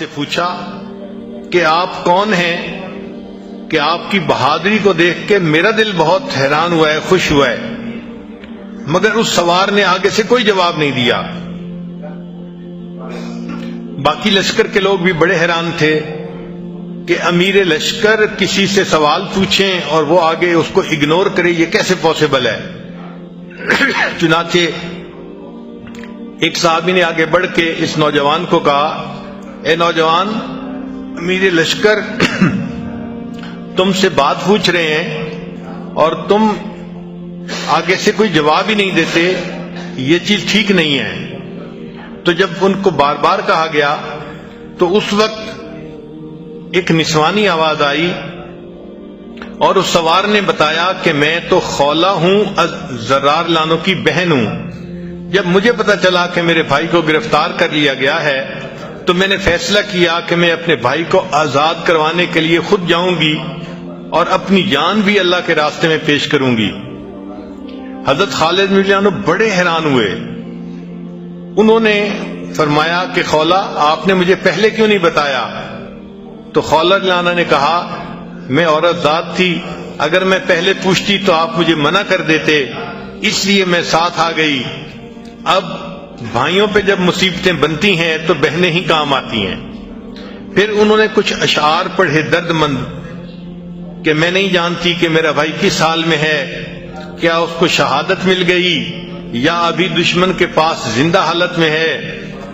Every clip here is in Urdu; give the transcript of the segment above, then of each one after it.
سے پوچھا کہ آپ کون ہیں کہ آپ کی بہادری کو دیکھ کے میرا دل بہت حیران ہوا ہے، خوش ہوا ہے، مگر اس سوار نے آگے سے کوئی جواب نہیں دیا۔ باقی لشکر کے لوگ بھی بڑے حیران تھے کہ امیر لشکر کسی سے سوال پوچھیں اور وہ آگے اس کو اگنور کرے، یہ کیسے پاسبل ہے؟ چنانچہ ایک صحابی نے آگے بڑھ کے اس نوجوان کو کہا، اے نوجوان، امیر لشکر تم سے بات پوچھ رہے ہیں اور تم آگے سے کوئی جواب ہی نہیں دیتے، یہ چیز ٹھیک نہیں ہے۔ تو جب ان کو بار بار کہا گیا تو اس وقت ایک نسوانی آواز آئی اور اس سوار نے بتایا کہ میں تو خولہ ہوں، زرار لانو کی بہن ہوں۔ جب مجھے پتا چلا کہ میرے بھائی کو گرفتار کر لیا گیا ہے تو میں نے فیصلہ کیا کہ میں اپنے بھائی کو آزاد کروانے کے لیے خود جاؤں گی اور اپنی جان بھی اللہ کے راستے میں پیش کروں گی۔ حضرت خالد بن ولید عنہ بڑے حیران ہوئے۔ انہوں نے فرمایا کہ خولہ، آپ نے مجھے پہلے کیوں نہیں بتایا؟ تو خولہ لانا نے کہا، میں عورت ذات تھی، اگر میں پہلے پوچھتی تو آپ مجھے منع کر دیتے، اس لیے میں ساتھ آ گئی۔ اب بھائیوں پہ جب مصیبتیں بنتی ہیں تو بہنیں ہی کام آتی ہیں۔ پھر انہوں نے کچھ اشعار پڑھے درد مند کہ میں نہیں جانتی کہ میرا بھائی کس حال میں ہے، کیا اس کو شہادت مل گئی یا ابھی دشمن کے پاس زندہ حالت میں ہے؟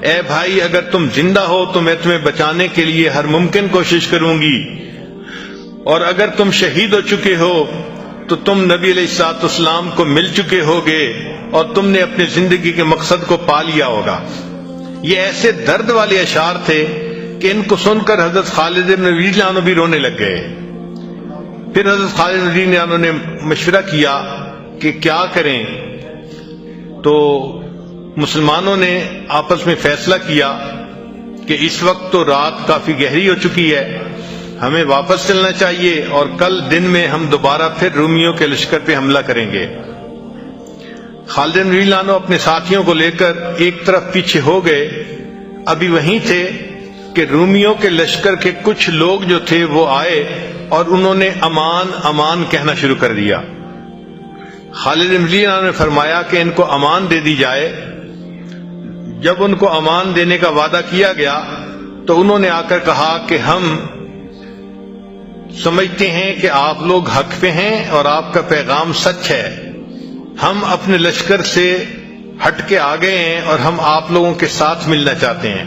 اے بھائی، اگر تم زندہ ہو تو میں تمہیں بچانے کے لیے ہر ممکن کوشش کروں گی، اور اگر تم شہید ہو چکے ہو تو تم نبی علیہ الصلوۃ والسلام کو مل چکے ہوگے اور تم نے اپنی زندگی کے مقصد کو پا لیا ہوگا۔ یہ ایسے درد والے اشعار تھے کہ ان کو سن کر حضرت خالد بن ولید عنہ بھی رونے لگ گئے۔ پھر حضرت خالد بن ولید عنہ نے مشورہ کیا کہ کیا کریں، تو مسلمانوں نے آپس میں فیصلہ کیا کہ اس وقت تو رات کافی گہری ہو چکی ہے، ہمیں واپس چلنا چاہیے اور کل دن میں ہم دوبارہ پھر رومیوں کے لشکر پہ حملہ کریں گے۔ خالد بن ولید عنہ اپنے ساتھیوں کو لے کر ایک طرف پیچھے ہو گئے۔ ابھی وہیں تھے کہ رومیوں کے لشکر کے کچھ لوگ جو تھے وہ آئے اور انہوں نے امان امان کہنا شروع کر دیا۔ خالد بن ولید عنہ نے فرمایا کہ ان کو امان دے دی جائے۔ جب ان کو امان دینے کا وعدہ کیا گیا تو انہوں نے آ کر کہا کہ ہم سمجھتے ہیں کہ آپ لوگ حق پہ ہیں اور آپ کا پیغام سچ ہے، ہم اپنے لشکر سے ہٹ کے آ گئے ہیں اور ہم آپ لوگوں کے ساتھ ملنا چاہتے ہیں۔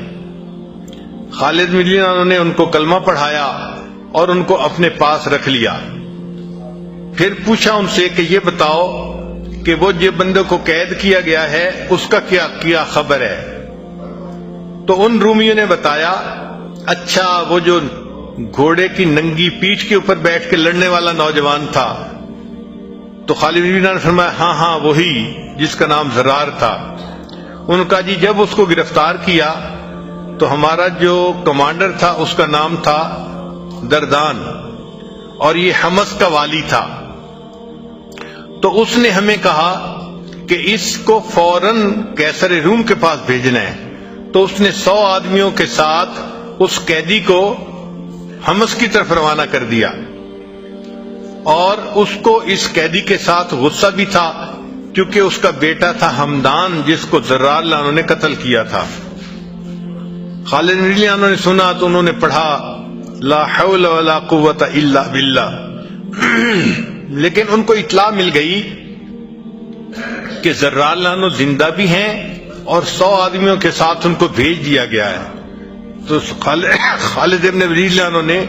خالد بن ولید عنہ نے ان کو کلمہ پڑھایا اور ان کو اپنے پاس رکھ لیا۔ پھر پوچھا ان سے کہ یہ بتاؤ کہ وہ جن بندے کو قید کیا گیا ہے اس کا کیا خبر ہے؟ تو ان رومیوں نے بتایا، اچھا وہ جو گھوڑے کی ننگی پیٹھ کے اوپر بیٹھ کے لڑنے والا نوجوان تھا۔ تو خالد بن ولید عنہ نے فرمایا، ہاں ہاں وہی جس کا نام زرار تھا۔ ان کا جی جب اس کو گرفتار کیا تو ہمارا جو کمانڈر تھا اس کا نام تھا دردان اور یہ حمص کا والی تھا، تو اس نے ہمیں کہا کہ اس کو فوراً قیصر روم کے پاس بھیجنا ہے۔ تو اس نے 100 آدمیوں کے ساتھ اس قیدی کو حمص کی طرف روانہ کر دیا، اور اس کو اس قیدی کے ساتھ غصہ بھی تھا کیونکہ اس کا بیٹا تھا حمدان جس کو زرار لانو نے قتل کیا تھا۔ خالد بن ولید عنہ نے سنا تو انہوں نے پڑھا لا حول ولا قوت الا باللہ، لیکن ان کو اطلاع مل گئی کہ زرار لانو زندہ بھی ہیں اور 100 آدمیوں کے ساتھ ان کو بھیج دیا گیا ہے۔ تو خالد بن ولید عنہ نے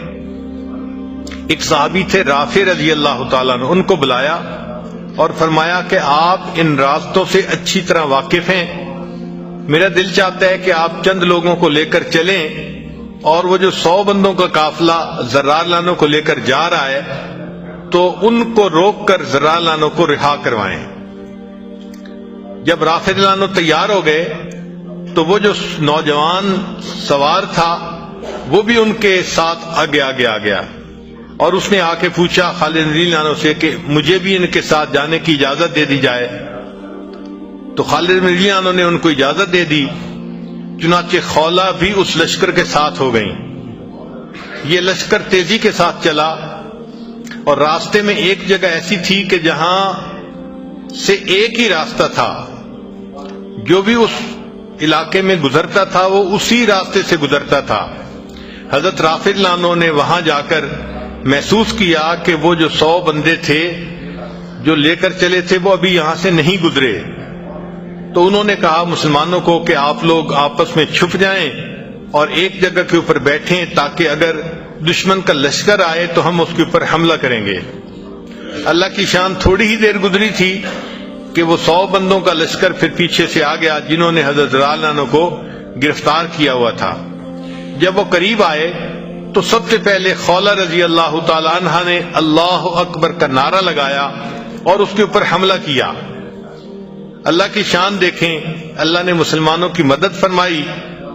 ایک صحابی تھے رافع رضی اللہ تعالیٰ عنہ، ان کو بلایا اور فرمایا کہ آپ ان راستوں سے اچھی طرح واقف ہیں، میرا دل چاہتا ہے کہ آپ چند لوگوں کو لے کر چلیں اور وہ جو 100 بندوں کا قافلہ زرار لانو کو لے کر جا رہا ہے تو ان کو روک کر زرار لانو کو رہا کروائیں۔ جب رافع لانو تیار ہو گئے تو وہ جو نوجوان سوار تھا وہ بھی ان کے ساتھ آگے آ گیا اور اس نے آ کے پوچھا خالد بن ولید عنہ سے کہ مجھے بھی ان کے ساتھ جانے کی اجازت دے دی جائے۔ تو خالد بن ولید عنہ نے ان کو اجازت دے دی۔ چنانچہ خولہ بھی اس لشکر کے ساتھ ہو گئیں۔ یہ لشکر تیزی کے ساتھ چلا اور راستے میں ایک جگہ ایسی تھی کہ جہاں سے ایک ہی راستہ تھا، جو بھی اس علاقے میں گزرتا تھا وہ اسی راستے سے گزرتا تھا۔ حضرت رافع لانو نے وہاں جا کر محسوس کیا کہ وہ جو 100 بندے تھے جو لے کر چلے تھے وہ ابھی یہاں سے نہیں گزرے، تو انہوں نے کہا مسلمانوں کو کہ آپ لوگ آپس میں چھپ جائیں اور ایک جگہ کے اوپر بیٹھیں تاکہ اگر دشمن کا لشکر آئے تو ہم اس کے اوپر حملہ کریں گے۔ اللہ کی شان تھوڑی ہی دیر گزری تھی کہ وہ 100 بندوں کا لشکر پھر پیچھے سے آ گیا جنہوں نے حضرت رضی اللہ عنہ کو گرفتار کیا ہوا تھا۔ جب وہ قریب آئے تو سب سے پہلے خولہ رضی اللہ تعالی عنہ نے اللہ اکبر کا نعرہ لگایا اور اس کے اوپر حملہ کیا۔ اللہ کی شان دیکھیں، اللہ نے مسلمانوں کی مدد فرمائی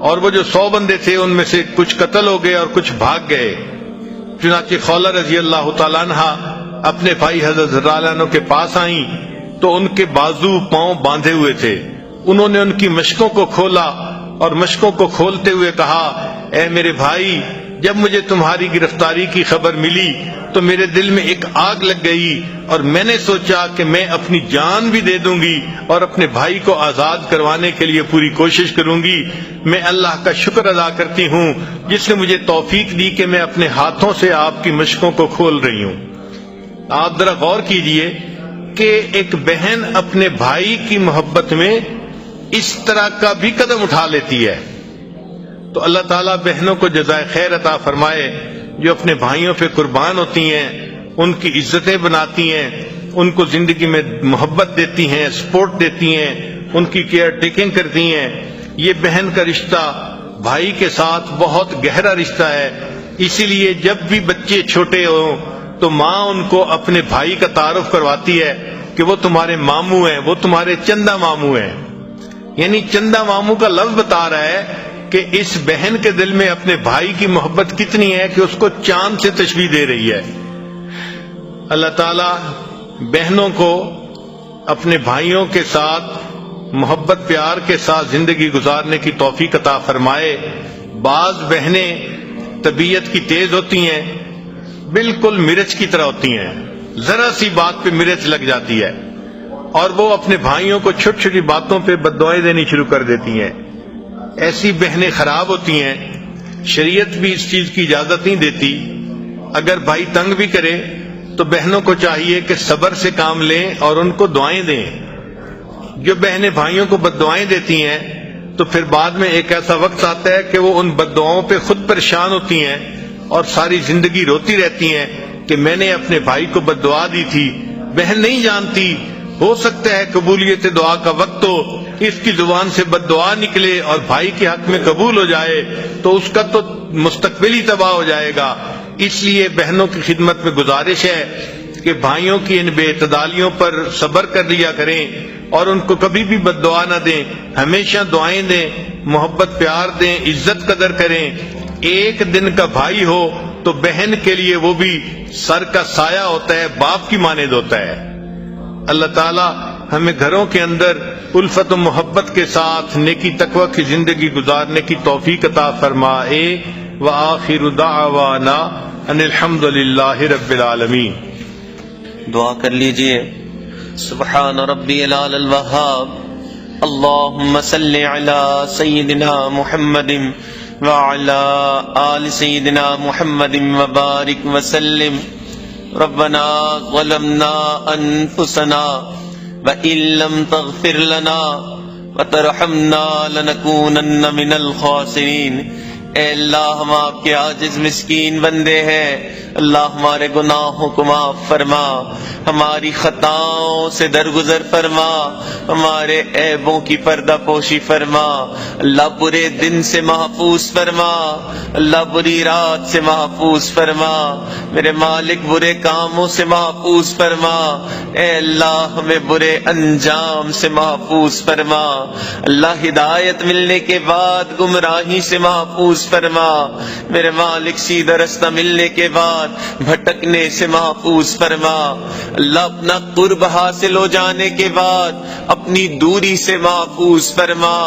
اور وہ جو 100 بندے تھے ان میں سے کچھ قتل ہو گئے اور کچھ بھاگ گئے۔ چنانچہ خولہ رضی اللہ تعالیٰ عنہ اپنے بھائی حضرت رضی اللہ عنہ کے پاس آئیں تو ان کے بازو پاؤں باندھے ہوئے تھے۔ انہوں نے ان کی مشکوں کو کھولا اور مشکوں کو کھولتے ہوئے کہا، اے میرے بھائی، جب مجھے تمہاری گرفتاری کی خبر ملی تو میرے دل میں ایک آگ لگ گئی اور میں نے سوچا کہ میں اپنی جان بھی دے دوں گی اور اپنے بھائی کو آزاد کروانے کے لیے پوری کوشش کروں گی۔ میں اللہ کا شکر ادا کرتی ہوں جس نے مجھے توفیق دی کہ میں اپنے ہاتھوں سے آپ کی مشکوں کو کھول رہی ہوں۔ آپ ذرا غور کیجئے کہ ایک بہن اپنے بھائی کی محبت میں اس طرح کا بھی قدم اٹھا لیتی ہے، تو اللہ تعالیٰ بہنوں کو جزائے خیر عطا فرمائے جو اپنے بھائیوں پہ قربان ہوتی ہیں، ان کی عزتیں بناتی ہیں، ان کو زندگی میں محبت دیتی ہیں، سپورٹ دیتی ہیں، ان کی کیئر ٹیکنگ کرتی ہیں۔ یہ بہن کا رشتہ بھائی کے ساتھ بہت گہرا رشتہ ہے، اسی لیے جب بھی بچے چھوٹے ہوں تو ماں ان کو اپنے بھائی کا تعارف کرواتی ہے کہ وہ تمہارے ماموں ہیں، وہ تمہارے چندہ ماموں ہیں۔ یعنی چندہ ماموں کا لفظ بتا رہا ہے کہ اس بہن کے دل میں اپنے بھائی کی محبت کتنی ہے کہ اس کو چاند سے تشبیہ دے رہی ہے۔ اللہ تعالیٰ بہنوں کو اپنے بھائیوں کے ساتھ محبت پیار کے ساتھ زندگی گزارنے کی توفیق عطا فرمائے۔ بعض بہنیں طبیعت کی تیز ہوتی ہیں، بالکل مرچ کی طرح ہوتی ہیں، ذرا سی بات پہ مرچ لگ جاتی ہے اور وہ اپنے بھائیوں کو چھوٹی چھوٹی باتوں پہ بددعائیں دینی شروع کر دیتی ہیں۔ ایسی بہنیں خراب ہوتی ہیں، شریعت بھی اس چیز کی اجازت نہیں دیتی۔ اگر بھائی تنگ بھی کرے تو بہنوں کو چاہیے کہ صبر سے کام لیں اور ان کو دعائیں دیں۔ جو بہنیں بھائیوں کو بددعائیں دیتی ہیں تو پھر بعد میں ایک ایسا وقت آتا ہے کہ وہ ان بددعاؤں پہ خود پریشان ہوتی ہیں اور ساری زندگی روتی رہتی ہیں کہ میں نے اپنے بھائی کو بددعا دی تھی۔ بہن نہیں جانتی، ہو سکتا ہے قبولیت دعا کا وقت ہو، اس کی زبان سے بددعا نکلے اور بھائی کے حق میں قبول ہو جائے تو اس کا تو مستقبل ہی تباہ ہو جائے گا۔ اس لیے بہنوں کی خدمت میں گزارش ہے کہ بھائیوں کی ان بے اعتدالیوں پر صبر کر لیا کریں اور ان کو کبھی بھی بددعا نہ دیں، ہمیشہ دعائیں دیں، محبت پیار دیں، عزت قدر کریں۔ ایک دن کا بھائی ہو تو بہن کے لیے وہ بھی سر کا سایہ ہوتا ہے، باپ کی مانند ہوتا ہے۔ اللہ تعالیٰ ہمیں گھروں کے اندر الفت و محبت کے ساتھ نیکی تقوی کی زندگی گزارنے کی توفیق عطا فرمائے۔ وآخر دعوانا ان الحمد للہ رب العالمین۔ دعا کر لیجئے۔ سبحان ربی العلی الوہاب، اللہم صلی علی سیدنا محمد وعلی آل سیدنا محمد وبارک وسلم۔ ربنا ظلمنا انفسنا وإن لم تغفر لنا وترحمنا لنكونن من الخاسرین۔ اے اللہ، ہم آپ کے عاجز مسکین بندے ہیں، اللہ ہمارے گناہوں کو معاف فرما، ہماری خطاؤں سے درگزر فرما، ہمارے عیبوں کی پردہ پوشی فرما، اللہ برے دن سے محفوظ فرما، اللہ بری رات سے محفوظ فرما، میرے مالک برے کاموں سے محفوظ فرما، اے اللہ ہمیں برے انجام سے محفوظ فرما، اللہ ہدایت ملنے کے بعد گمراہی سے محفوظ فرما، میرے مالک سیدھا رستہ ملنے کے بعد بعد بھٹکنے سے محفوظ فرما، اللہ اپنا قرب حاصل ہو جانے کے بعد اپنی دوری سے محفوظ فرما،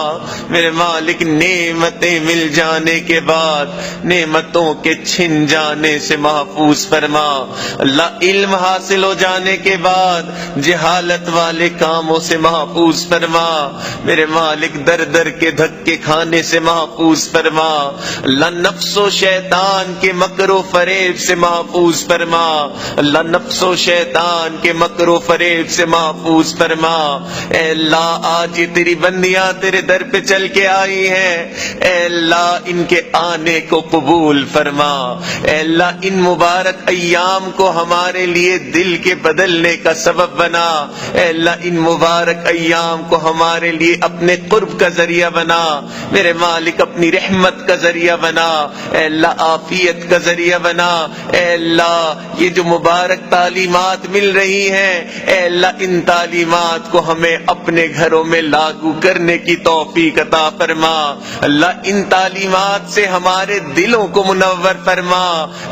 میرے مالک نعمتیں مل جانے کے بعد نعمتوں کے چھن جانے سے محفوظ فرما، اللہ علم حاصل ہو جانے کے بعد جہالت والے کاموں سے محفوظ فرما، میرے مالک در در کے دھکے کھانے سے محفوظ فرما، اللہ نفس و شیطان کے مکر و فریب سے محفوظ فرما، اللہ نفس و شیطان کے مکر و فریب سے محفوظ فرما، اے اللہ آج یہ تیری بندیاں تیرے در پہ چل کے آئی ہیں، اے اللہ ان کے آنے کو قبول فرما، اے اللہ ان مبارک ایام کو ہمارے لیے دل کے بدلنے کا سبب بنا، اے اللہ ان مبارک ایام کو ہمارے لیے اپنے قرب کا ذریعہ بنا، میرے مالک اپنی رحمت کا ذریعہ بنا، اے اللہ عافیت کا ذریعہ بنا، اے اللہ یہ جو مبارک تعلیمات مل رہی ہیں، اے اللہ ان تعلیمات کو ہمیں اپنے گھروں میں لاگو کرنے کی توفیق عطا فرما، اللہ ان تعلیمات سے ہمارے دلوں کو منور فرما،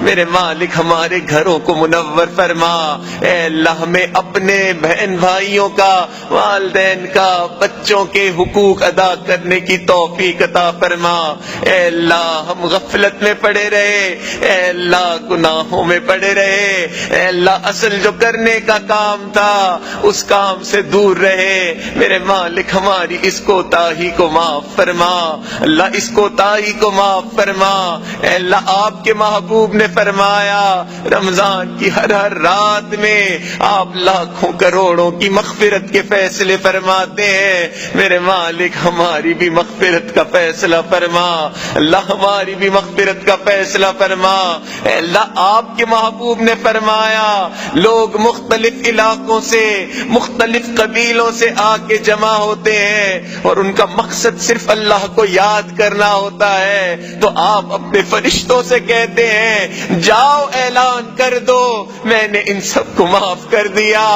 میرے مالک ہمارے گھروں کو منور فرما، اے اللہ ہمیں اپنے بہن بھائیوں کا، والدین کا، بچوں کے حقوق ادا کرنے کی توفیق عطا فرما، اے اللہ ہم غفلت میں پڑے رہے، اے اللہ گناہوں میں پڑے رہے، اے اللہ اصل جو کرنے کا کام تھا اس کام سے دور رہے، میرے مالک ہماری اس کوتاہی کو معاف فرما، اللہ اس کوتاہی کو معاف فرما، اے اللہ آپ کے محبوب نے فرمایا رمضان کی ہر رات میں آپ لاکھوں کروڑوں کی مغفرت کے فیصلے فرماتے ہیں، میرے مالک ہماری بھی مغفرت کا فیصلہ فرما، اللہ ہماری بھی مغفرت کا فیصلہ فرما، اے اللہ آپ کے محبوب نے فرمایا لوگ مختلف علاقوں سے، مختلف قبیلوں سے آ کے جمع ہوتے ہیں اور ان کا مقصد صرف اللہ کو یاد کرنا ہوتا ہے، تو آپ اپنے فرشتوں سے کہتے ہیں جاؤ اعلان کر دو میں نے ان سب کو معاف کر دیا،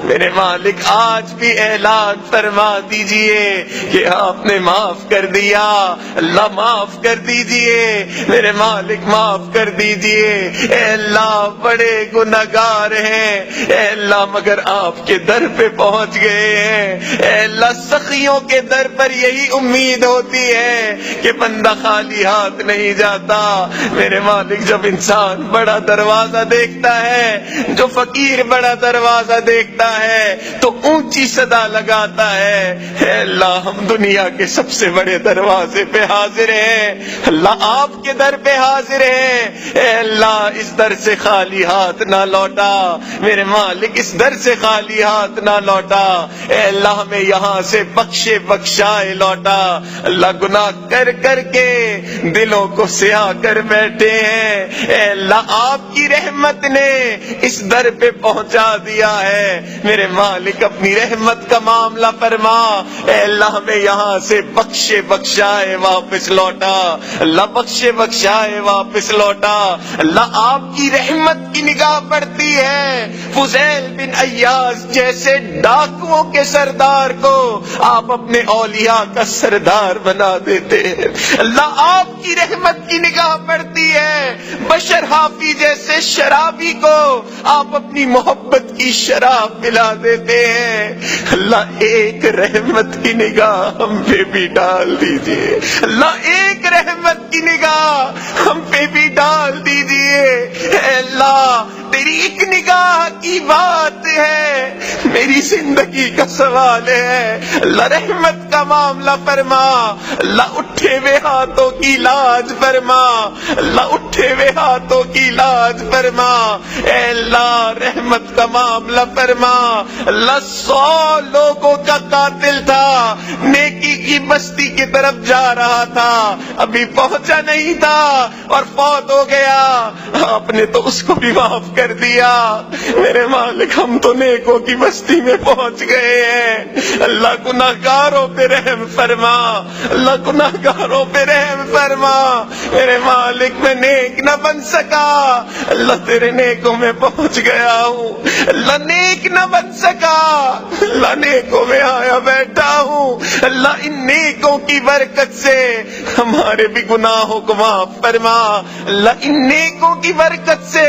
میرے مالک آج بھی اعلان فرما دیجئے کہ آپ نے معاف کر دیا، اللہ معاف کر دیجئے، میرے مالک معاف کر دیجئے، اے اللہ بڑے گناہگار ہیں، اے اللہ مگر آپ کے در پہ پہنچ گئے ہیں، اے اللہ سخیوں کے در پر یہی امید ہوتی ہے کہ بندہ خالی ہاتھ نہیں جاتا، میرے مالک جب انسان بڑا دروازہ دیکھتا ہے، جو فقیر بڑا دروازہ دیکھتا ہے تو اونچی صدا لگاتا ہے، اے اللہ ہم دنیا کے سب سے بڑے دروازے پہ حاضر ہیں، اللہ آپ کے در پہ حاضر ہیں، اے اللہ اس در سے خالی ہاتھ نہ لوٹا، میرے مالک اس در سے خالی ہاتھ نہ لوٹا، اے اللہ ہمیں یہاں سے بخشے بخشائے لوٹا، اللہ گناہ کر کر کے دلوں کو سیاہ کر بیٹھے ہیں، اے اللہ آپ کی رحمت نے اس در پہ پہنچا دیا ہے، میرے مالک اپنی رحمت کا معاملہ فرما، اے اللہ ہمیں یہاں سے بخشے بخشائے واپس لوٹا، اللہ بخشے بخشائے واپس لوٹا، اللہ آپ کی رحمت کی نگاہ پڑتی ہے، فضیل بن ایاز جیسے ڈاکوؤں کے سردار کو آپ اپنے اولیاء کا سردار بنا دیتے ہیں، اللہ آپ کی رحمت کی نگاہ پڑتی ہے، بشر حافی جیسے شرابی کو آپ اپنی محبت کی شراب پلا دیتے ہیں، اللہ ایک رحمت کی نگاہ ہم پہ بھی ڈال دیجئے، اللہ ایک رحمت کی نگاہ ہم پہ بھی ڈال دیجئے، اے اللہ تیری ایک نگاہ کی بات ہے، میری زندگی کا سوال ہے، اللہ رحمت کا معاملہ فرما، اللہ اٹھے ہوئے ہاتھوں کی لاج فرما، اللہ اٹھے ہوئے ہاتھوں کی لاج فرما، اے اللہ رحمت کا معاملہ فرما، اللہ 100 لوگوں کا قاتل تھا، نیکی کی بستی کی طرف جا رہا تھا، ابھی پہنچا نہیں تھا اور فوت ہو گیا، آپ نے تو اس کو بھی معاف کر دیا، میرے مالک ہم تو نیکوں کی بستی میں پہنچ گئے ہیں، اللہ گناہگاروں پہ رحم فرما، اللہ گناہگاروں پہ رحم فرما، میرے مالک میں نیک نہ بن سکا، اللہ تیرے نیکوں میں پہنچ گیا ہوں، اللہ نیک نہ بن سکا، اللہ نیکوں میں آیا بیٹھا ہوں، اللہ ان نیکوں کی برکت سے ہمارے بھی گناہوں کو معاف فرما، اللہ ان نیکوں کی برکت سے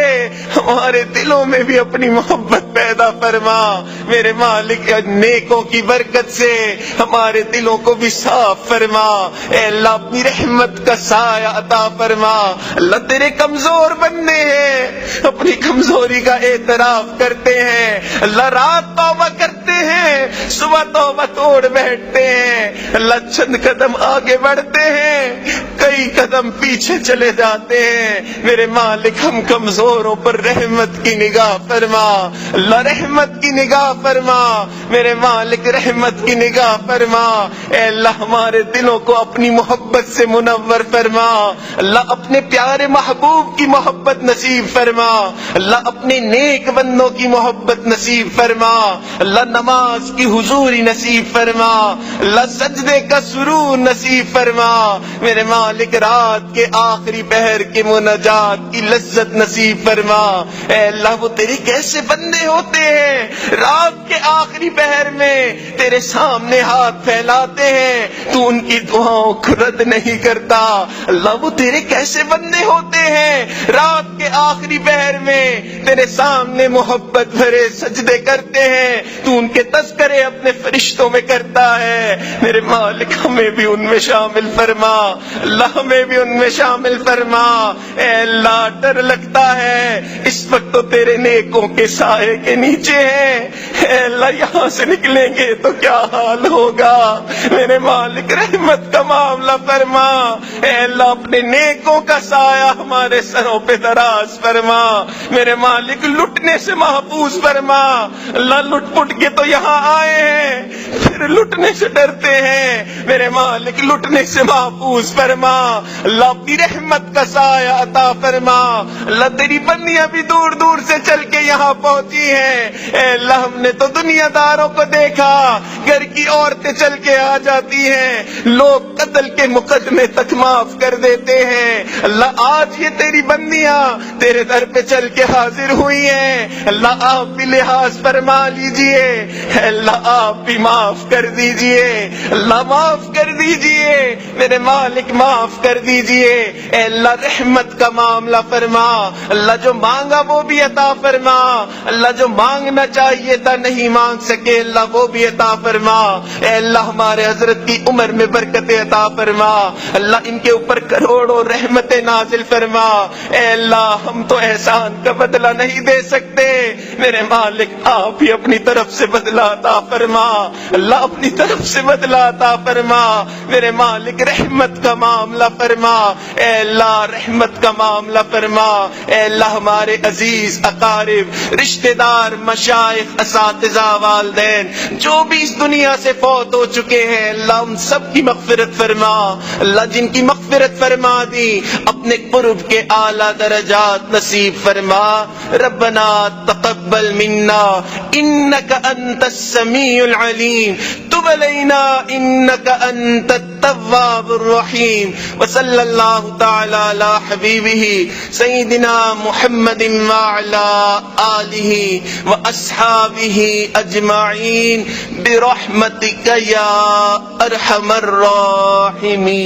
ہمارے دلوں میں بھی اپنی محبت پیدا فرما، میرے مالک نیکوں کی برکت سے ہمارے دلوں کو بھی صاف فرما، اے اللہ اپنی رحمت کا سایہ عطا فرما۔ اللہ تیرے کمزور بندے ہیں، اپنی کمزوری کا اعتراف کرتے ہیں، اللہ رات توبہ کرتے ہیں، صبح توبہ توڑ بیٹھتے ہیں، اللہ چند قدم آگے بڑھتے ہیں، کئی قدم پیچھے چلے جاتے ہیں، میرے مالک ہم کمزوروں پر رحمت کی نگاہ فرما، اللہ رحمت کی نگاہ فرما، میرے مالک رحمت کی نگاہ فرما، اے اللہ ہمارے دلوں کو اپنی محبت سے منور فرما، اللہ اپنے پیارے محبوب کی محبت نصیب فرما، اللہ اپنے نیک بندوں کی محبت نصیب فرما، اللہ نماز کی حضوری نصیب فرما، اللہ سجدے کا سرور نصیب فرما، میرے مالک رات کے آخری پہر کے مناجات کی لذت نصیب فرما، اے اللہ وہ تیرے کیسے بندے ہوتے ہیں رات کے آخری پہر میں تیرے سامنے ہاتھ پھیلاتے ہیں، تو ان کی دعاؤں کو رد نہیں کرتا، اللہ وہ تیرے کیسے بندے ہوتے ہیں رات کے آخری پہر میں تیرے سامنے محبت بھرے سجدے کرتے ہیں، تو ان کے تذکرے اپنے فرشتوں میں کرتا ہے، میرے مالک ہمیں بھی ان میں شامل فرما، اللہ ہمیں بھی ان میں شامل فرما، اے اللہ ڈر لگتا ہے اس وقت تو تیرے نیکوں کے سائے کے نیچے ہیں، اے اللہ یہاں سے نکلیں گے تو کیا حال ہوگا، میرے مالک رحمت کا معاملہ فرما، اے اللہ اپنے نیکوں کا سایہ ہمارے سروں پہ دراز فرما، میرے مالک لٹنے سے محفوظ فرما، اللہ لٹ پٹ کے تو یہاں آئے ہیں پھر لٹنے سے ڈرتے ہیں، میرے مالک لٹنے سے محفوظ فرما، اللہ اپنی رحمت کا سایہ عطا فرما، اللہ تیری بندیاں بھی دور دور سے چل کے یہاں پہنچی ہیں، اے اللہ ہم نے تو دنیا داروں کو دیکھا گھر کی عورتیں چل کے آ جاتی ہیں، لوگ قتل کے مقدمے تک معاف کر دیتے ہیں، اللہ آج یہ تیری بندیاں تیرے در پہ چل کے حاضر ہوئی ہیں، اللہ آپ بھی لحاظ فرما لیجئے، اے اللہ آپ بھی معاف کر دیجئے، اللہ معاف کر دیجئے، میرے مالک معاف کر دیجئے، اے اللہ رحمت کا معاملہ فرما، اللہ جو مانگا وہ بھی عطا فرما، اللہ جو مانگنا چاہیے تھا نہیں مانگ سکے اللہ وہ بھی عطا فرما، اے اللہ ہمارے حضرت کی عمر میں برکت عطا فرما، اللہ ان کے اوپر کروڑوں رحمتیں نازل فرما، اے اللہ ہم تو احسان کا بدلہ نہیں دے سکتے، میرے مالک آپ ہی اپنی طرف سے بدلہ عطا فرما، اللہ اپنی طرف سے بدلہ عطا فرما، میرے مالک رحمت کا معاملہ فرما، اے اللہ رحمت کا معاملہ فرما، اے اللہ ہمارے عزیز اقارب رشتہ دار مشائخ اساتذہ والدین جو بھی اس دنیا سے فوت ہو چکے ہیں اللہ ان سب کی مغفرت فرما، اللہ جن کی مغفرت فرما دی اپنے قرب کے اعلیٰ درجات نصیب فرما، ربنا تقبل منا انک انت السمیع العلیم تب علینا انک انت التواب الرحیم، وصلی اللہ تعالی علی حبیبہ سیدنا محمد وعلی آلہ واصحابہ اجمعین برحمتک یا ارحم الراحمین۔